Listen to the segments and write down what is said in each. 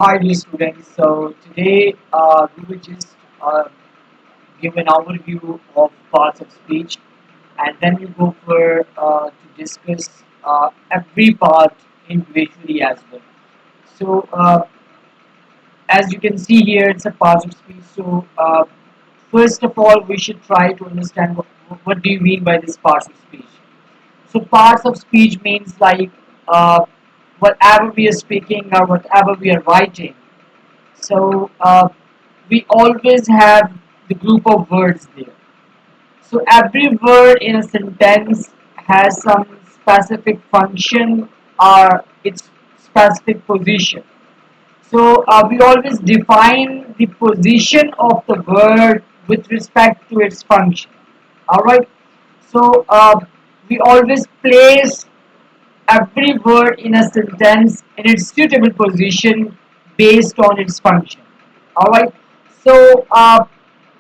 Hi, dear students. So today we will just give an overview of parts of speech, and then we go for to discuss every part individually as well. So as you can see here, it's a part of speech. So first of all, we should try to understand what do you mean by this parts of speech. So parts of speech means like whatever we are speaking or whatever we are writing. So we always have the group of words there. So every word in a sentence has some specific function or its specific position. So we always define the position of the word with respect to its function. All right. So we always place every word in a sentence in its suitable position based on its function. Alright, so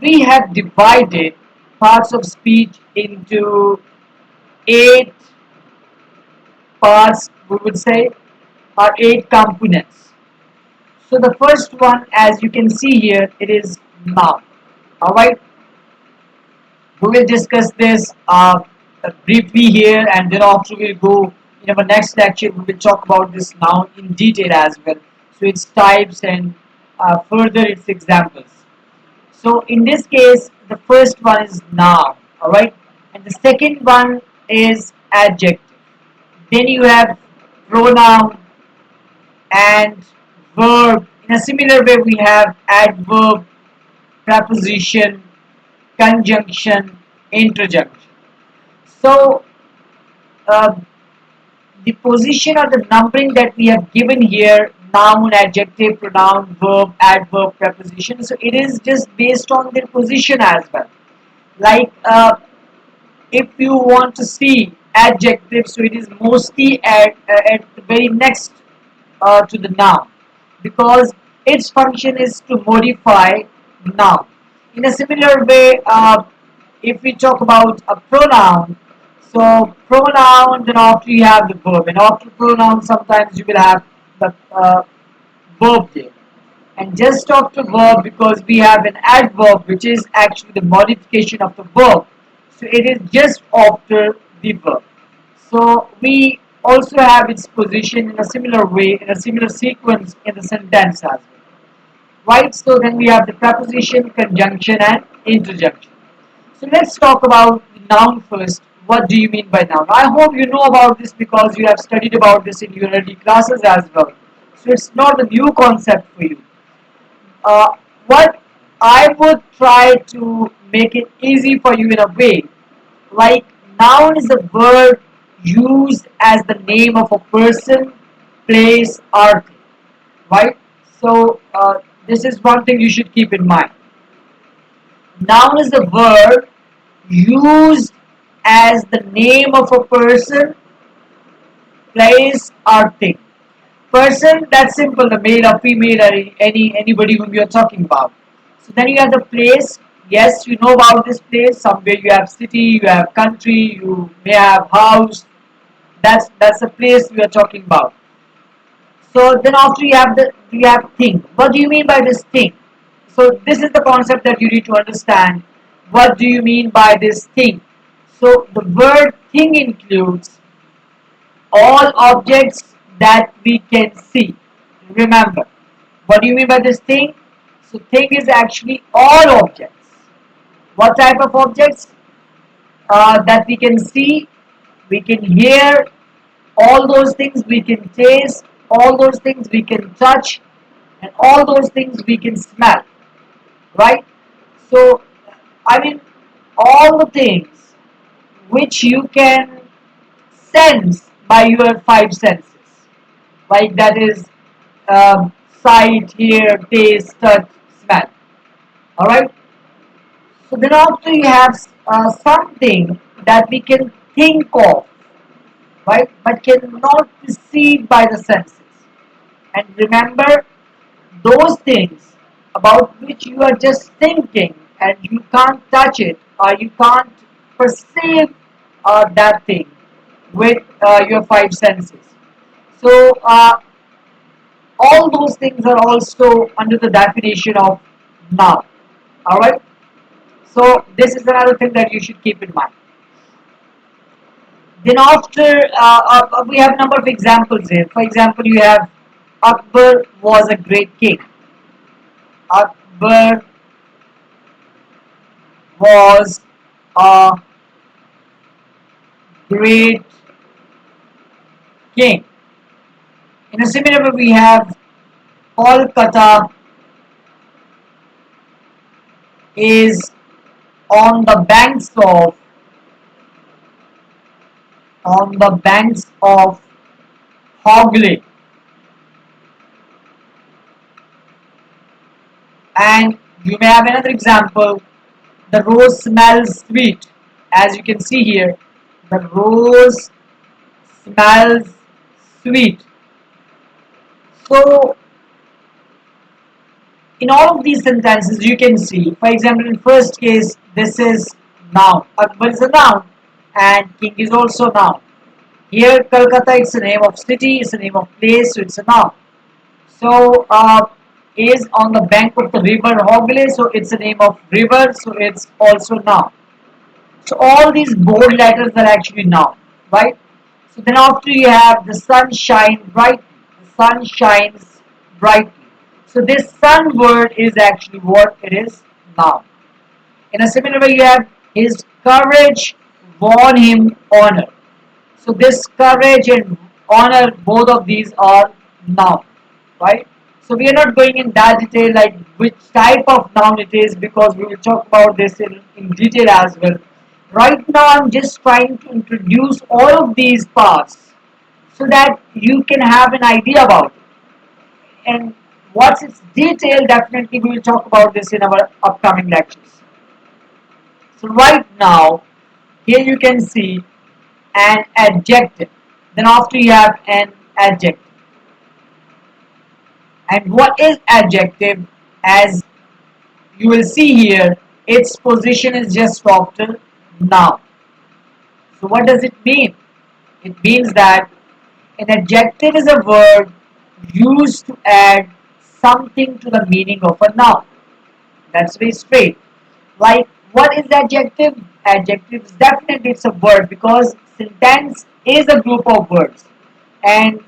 we have divided parts of speech into eight parts, we would say, or eight components. So the first one, as you can see here, it is noun. Alright, we will discuss this briefly here, and then after we'll go in our next lecture. We will talk about this noun in detail as well. So its types and further its examples. So in this case, the first one is noun, all right, and the second one is adjective. Then you have pronoun and verb. In a similar way, we have adverb, preposition, conjunction, interjunction. So the position or the numbering that we have given here, noun, adjective, pronoun, verb, adverb, preposition, so it is just based on their position as well. Like if you want to see adjective, so it is mostly at the very next to the noun, because its function is to modify noun. In a similar way, if we talk about a pronoun, so pronoun, then after you have the verb, and after pronoun sometimes you will have the verb there. And just after verb, because we have an adverb which is actually the modification of the verb, so it is just after the verb. So we also have its position in a similar way, in a similar sequence in the sentence as well. Right? So then we have the preposition, conjunction, and interjunction. So let's talk about the noun first. What do you mean by noun? I hope you know about this because you have studied about this in your early classes as well. So it's not a new concept for you. What I would try to make it easy for you in a way, like noun is a word used as the name of a person, place, or thing, right? So this is one thing you should keep in mind. Noun is a word used as the name of a person, place, or thing. Person, that's simple, the male or female or anybody whom you're talking about. So then you have the place. Yes, you know about this place. Somewhere you have city, you have country, you may have house. That's the place we are talking about. So then after you have thing. What do you mean by this thing? So this is the concept that you need to understand. What do you mean by this thing? So the word thing includes all objects that we can see. Remember, what do you mean by this thing? So thing is actually all objects. What type of objects? That we can see, we can hear, all those things we can taste, all those things we can touch, and all those things we can smell, right? So, I mean, all the things which you can sense by your five senses, like that is sight, hear, taste, touch, smell. All right. So then after you have something that we can think of, right, but cannot be seen by the senses. And remember, those things about which you are just thinking and you can't touch it or you can't perceive that thing with your five senses. So all those things are also under the definition of noun. Alright, so this is another thing that you should keep in mind. Then after we have a number of examples here. For example, you have Akbar was a great king. Akbar was a great king. In a similar way, we have Kolkata is on the banks of Hooghly, and you may have another example. The rose smells sweet, as you can see here. The rose smells sweet. So in all of these sentences, you can see, for example, in first case, this is noun. Akbar is a noun, and king is also noun. Here, Kolkata, it's a name of city, it's a name of place, so it's a noun. So, is on the bank of the river Hooghly, so it's a name of river, so it's also noun. So all these bold letters are actually noun, right? So then after you have the sun shine brightly. The sun shines brightly. So this sun word is actually what it is noun. In a similar way, you have his courage won him honor. So this courage and honor, both of these are noun, right? So we are not going in that detail like which type of noun it is because we will talk about this in detail as well. Right now I'm just trying to introduce all of these parts so that you can have an idea about it. And what's its detail, definitely we will talk about this in our upcoming lectures. So right now, here you can see an adjective. Then after you have an adjective. And what is adjective? As you will see here, its position is just after noun. So what does it mean? It means that an adjective is a word used to add something to the meaning of a noun. That's very straight. Like what is adjective? Adjective is definitely it's a word because sentence is a group of words. And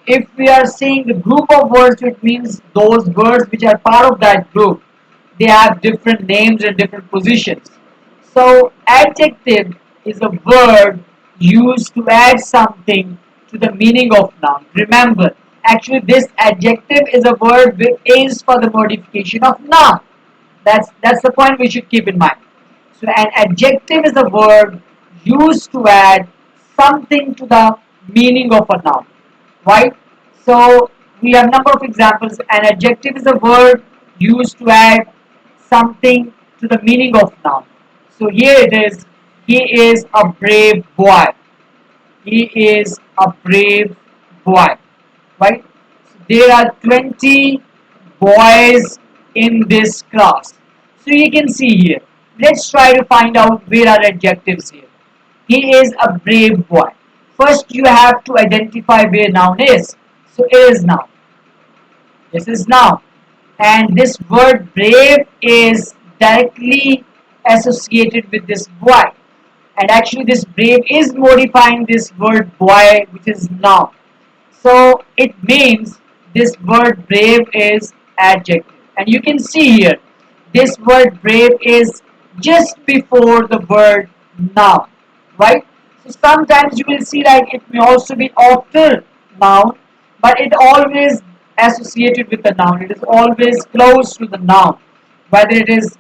if we are saying the group of words, it means those words which are part of that group. They have different names and different positions. So adjective is a word used to add something to the meaning of noun. Remember, actually this adjective is a word which is for the modification of noun. That's the point we should keep in mind. So an adjective is a word used to add something to the meaning of a noun, right? So we have number of examples. An adjective is a word used to add something to the meaning of noun. So here it is. He is a brave boy. He is a brave boy, right? So there are 20 boys in this class. So you can see here. Let's try to find out where are adjectives here. He is a brave boy. First you have to identify where noun is. So it is noun. This is noun. And this word brave is directly associated with this boy. And actually this brave is modifying this word boy, which is noun. So it means this word brave is adjective. And you can see here, this word brave is just before the word noun, right? So sometimes you will see like it may also be after noun, but it always associated with the noun. It is always close to the noun, whether it is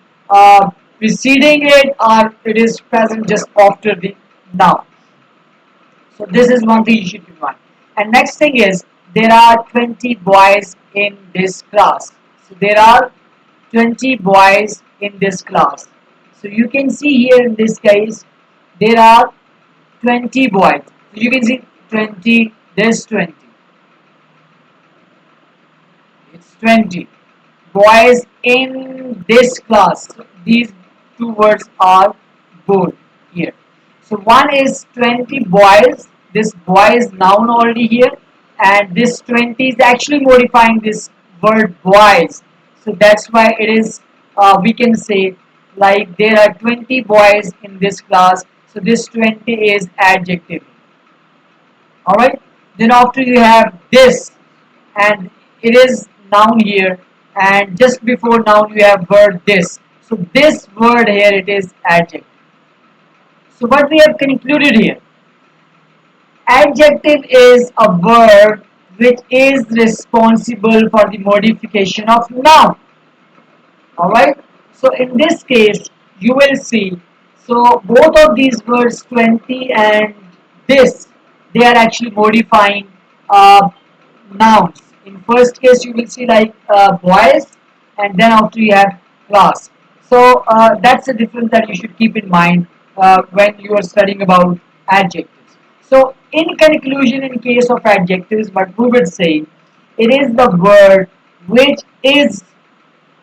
preceding it or it is present just after the noun. So this is one thing you should be mind. And next thing is there are 20 boys in this class. So there are 20 boys in this class. So you can see here in this case there are 20 boys. So you can see 20, this 20. It's 20 boys in this class. So these two words are bold here. So one is 20 boys. This boy is noun already here, and this 20 is actually modifying this word boys. So that's why it is, we can say, like there are 20 boys in this class, so this 20 is adjective. Alright, then after you have this, and it is noun here, and just before noun you have word this, so this word here it is adjective. So what we have concluded here, adjective is a verb which is responsible for the modification of noun. Alright, so in this case you will see, so both of these words 20 and this, they are actually modifying nouns. In first case you will see like boys, and then after you have class. So that's the difference that you should keep in mind when you are studying about adjectives. So in conclusion, in case of adjectives, what we would say, it is the word which is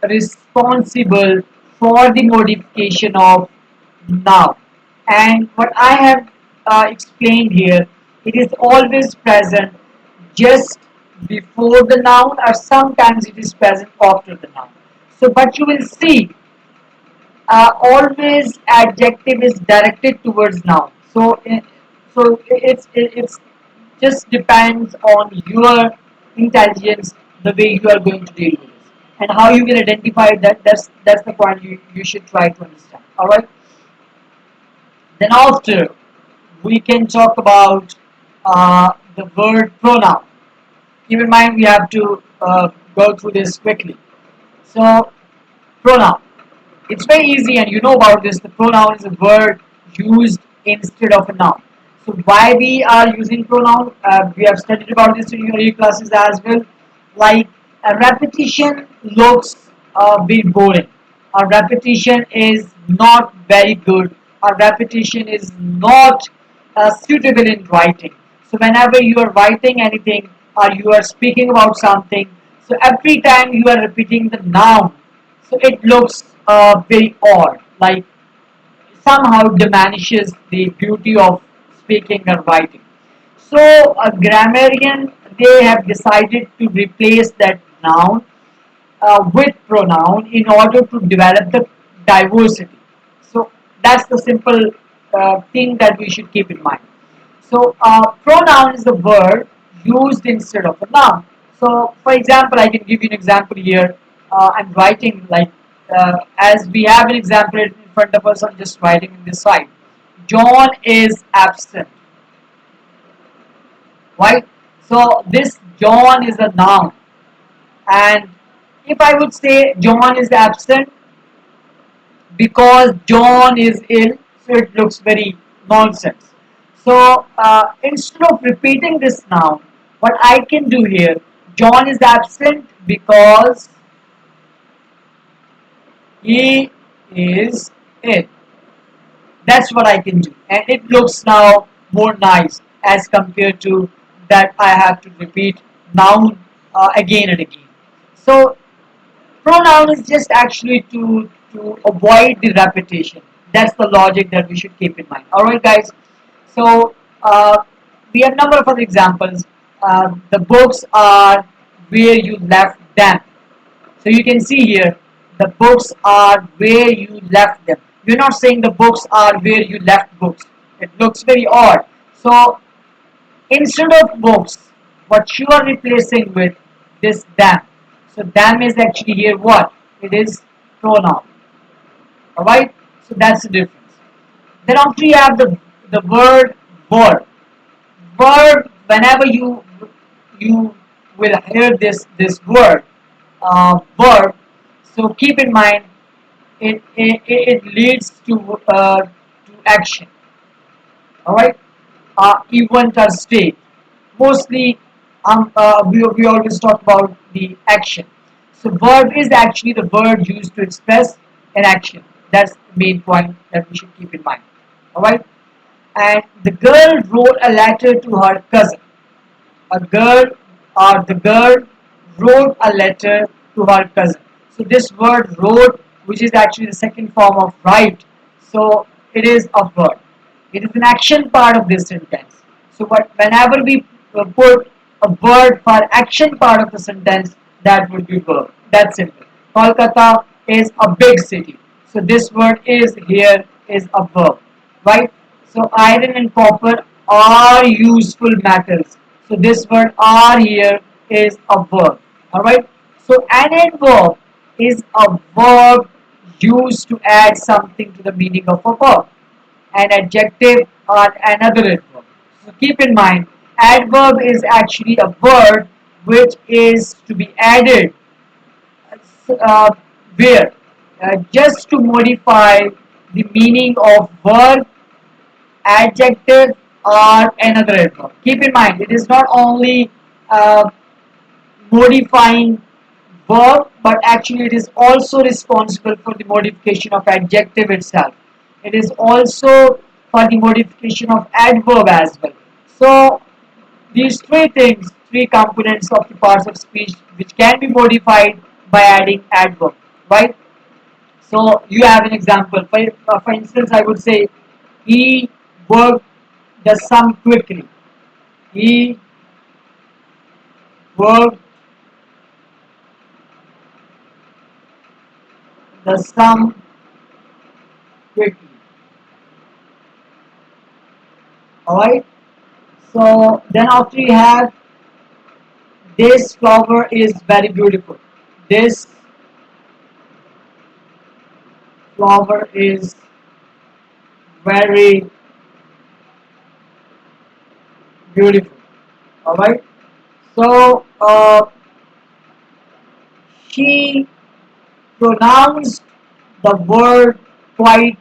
responsible for the modification of noun. And what I have explained here, it is always present just before the noun, or sometimes it is present after the noun. So but you will see, always adjective is directed towards noun. So it's just depends on your intelligence, the way you are going to deal with this, and how you will identify that. That's the point you should try to understand. All right. Then after, we can talk about the word pronoun. Keep in mind we have to go through this quickly. So pronoun. It's very easy, and you know about this. The pronoun is a word used instead of a noun. So why we are using pronoun? We have studied about this in your classes as well. Like a repetition looks a bit boring. A repetition is not very good. A repetition is not suitable in writing. So whenever you are writing anything or you are speaking about something, so every time you are repeating the noun, so it looks very odd, like somehow diminishes the beauty of speaking and writing. So a grammarian, they have decided to replace that noun with pronoun in order to develop the diversity. So that's the simple thing that we should keep in mind. So pronoun is a word used instead of a noun. So for example, I can give you an example here. I'm writing like, as we have an example in front of us, I'm just writing in this side. John is absent, right? So this John is a noun, and if I would say John is absent because John is ill, so it looks very nonsense. So instead of repeating this noun, what I can do here, John is absent because he is ill. That's what I can do, and it looks now more nice as compared to that I have to repeat noun again and again. So pronoun is just actually to avoid the repetition. That's the logic that we should keep in mind. All right, guys. So we have a number of other examples. The books are where you left them. So you can see here, the books are where you left them. We're not saying the books are where you left books. It looks very odd. So instead of books, what you are replacing with this them. So them is actually here what? It is pronoun. Alright? So that's the difference. Then after you have the word verb. Verb, whenever you will hear this word verb, so keep in mind it leads to action. All right, event or state. Mostly, we always talk about the action. So verb is actually the word used to express an action. That's the main point that we should keep in mind. All right. And the girl wrote a letter to her cousin. A girl, or the girl wrote a letter to her cousin. So this word wrote, which is actually the second form of write, so it is a verb. It is an action part of this sentence. So whenever we put a word for action part of the sentence, that would be verb. That's simple. Kolkata is a big city. So this word is here is a verb, right? So iron and copper are useful metals. So this word are here is a verb. Alright. So an adverb is a verb used to add something to the meaning of a verb. An adjective or another adverb. So keep in mind, adverb is actually a word which is to be added uh, where just to modify the meaning of verb, adjective, or another adverb. Keep in mind, it is not only modifying verb, but actually it is also responsible for the modification of adjective itself. It is also for the modification of adverb as well. So these three things, three components of the parts of speech which can be modified by adding adverb, right? So you have an example. For instance, I would say he worked the sum quickly. He worked the sum quickly. Alright. So then after you have this flower is very beautiful. This flower is very beautiful. Alright. So she pronounced the word quite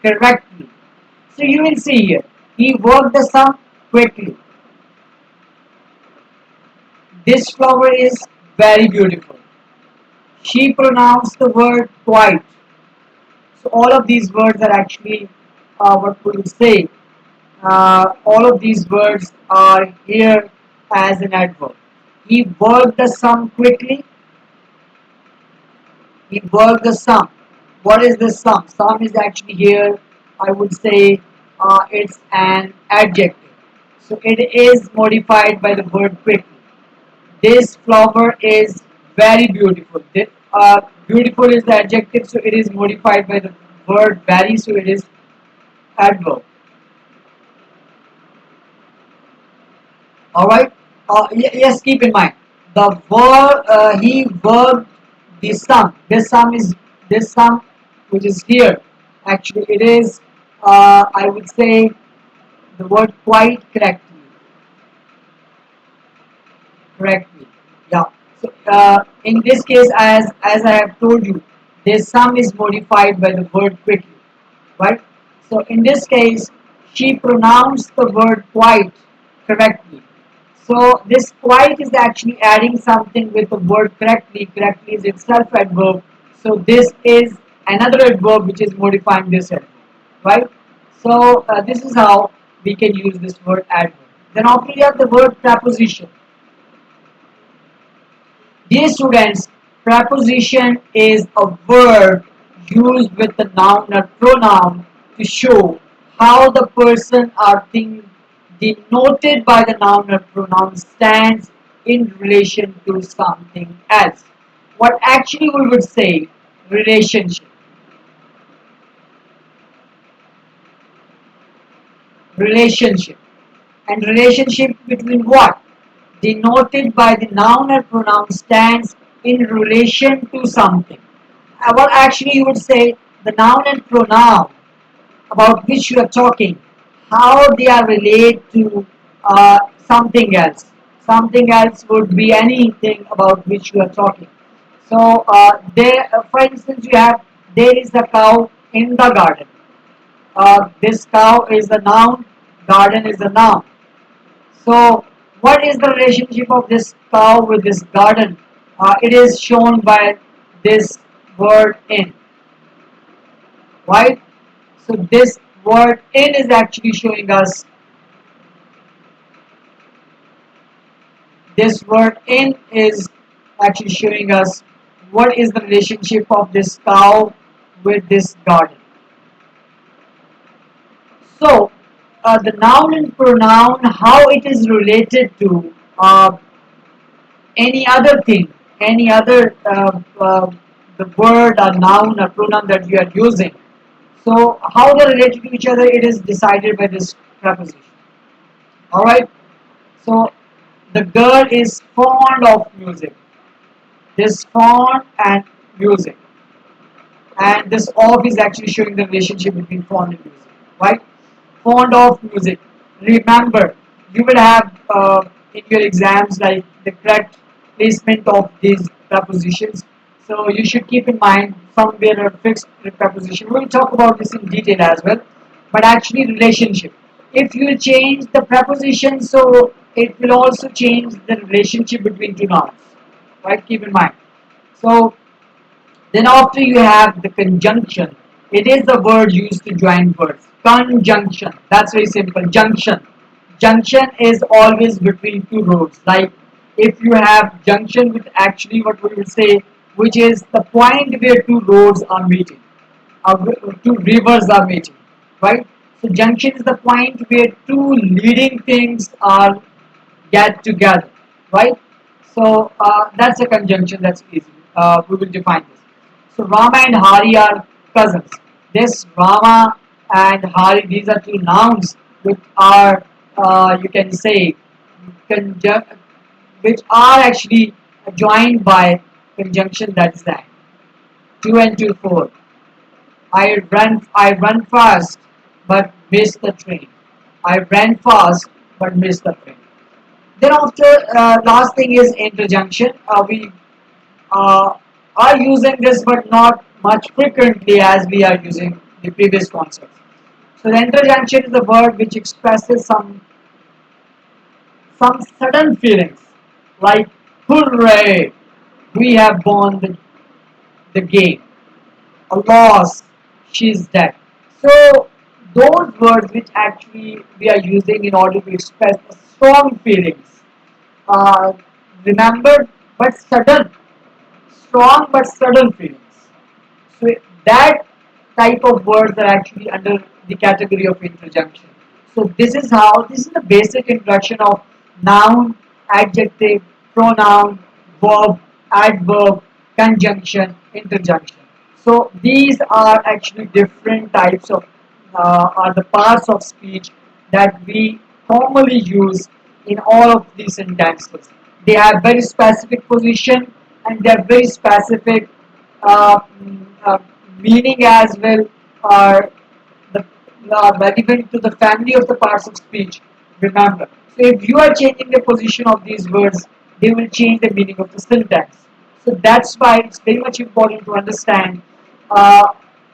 correctly. So you will see here. He worked the sum quickly. This flower is very beautiful. She pronounced the word quite. So all of these words are actually what we will say. All of these words are here as an adverb. He worked the sum quickly. He worked the sum. What is the sum? Sum is actually here, I would say, it's an adjective. So it is modified by the word quickly. This flower is very beautiful. Beautiful is the adjective, so it is modified by the word very, so it is adverb. All right. Yes, keep in mind the verb. He worked the sum. This sum, which is here. Actually, it is. I would say the word quite correctly. Correctly. Yeah. So in this case, as I have told you, this sum is modified by the word quickly, right? So in this case, she pronounced the word quite correctly. So this quite is actually adding something with the word correctly. Correctly is itself adverb. So this is another adverb which is modifying this adverb, right? So this is how we can use this word adverb. Then after you have the word preposition. Dear students, preposition is a word used with the noun or pronoun to show how the person or thing denoted by the noun or pronoun stands in relation to something else. What actually we would say relationship. Relationship. And relationship between what? Denoted by the noun or pronoun stands in relation to something. Well, actually, you would say the noun and pronoun about which you are talking, how they are related to something else. Something else would be anything about which you are talking. So, for instance, you have there is a cow in the garden. This cow is a noun, garden is a noun. So, what is the relationship of this cow with this garden? It is shown by this word in, right? So, this word in is actually showing us, this word in is actually showing us what is the relationship of this cow with this garden. So, the noun and pronoun, how it is related to. uh, any other thing, any other the word or noun or pronoun that you are using. So how they relate to each other, it is decided by this preposition. All right. So the girl is fond of music. This fond and music, and this of is actually showing the relationship between fond and music, right? Fond of music. Remember, you will have in your exams like the correct placement of these prepositions. So you should keep in mind somewhere a fixed preposition. We'll talk about this in detail as well. But actually, relationship. If you change the preposition, so it will also change the relationship between two nouns. Right? Keep in mind. So then after you have the conjunction. It is the word used to join words. Conjunction. That's very simple. Junction. Junction is always between two roads. Like if you have junction with actually what we will say, which is the point where two roads are meeting, two rivers are meeting, right? So junction is the point where two leading things are get together, right? So that's a conjunction. That's easy. We will define this. So Rama and Hari are cousins. This Rama and Hari, these are two nouns which are, you can say, which are actually joined by conjunction. That's that. Two and two, four. I run fast, but miss the train. I ran fast, but missed the train. Then after last thing is interjunction. We uh, are using this, but not much frequently as we are using the previous concepts. So the interjunction is the word which expresses some sudden feelings, like hooray, we have won the game. A loss, she's dead. So those words which actually we are using in order to express strong feelings, uh, remembered but sudden, strong but sudden feelings. So that type of words are actually under the category of interjunction. So this is the basic introduction of noun, adjective, pronoun, verb, adverb, conjunction, interjunction. So these are actually different types of are the parts of speech that we commonly use in all of these sentences. They have very specific position and they are very specific uh, meaning as well, are the relevant to the family of the parts of speech. Remember, so if you are changing the position of these words, they will change the meaning of the syntax. So that's why it's very much important to understand uh,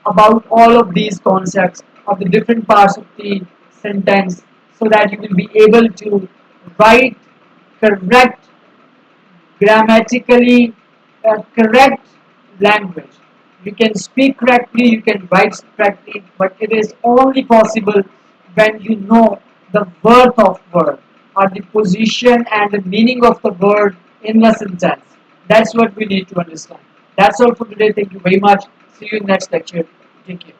about all of these concepts of the different parts of the sentence, so that you will be able to write correct, grammatically correct language. You can speak correctly, you can write correctly, but it is only possible when you know the worth of word or the position and the meaning of the word in the sentence. That's what we need to understand. That's all for today. Thank you very much. See you in next lecture. Take care.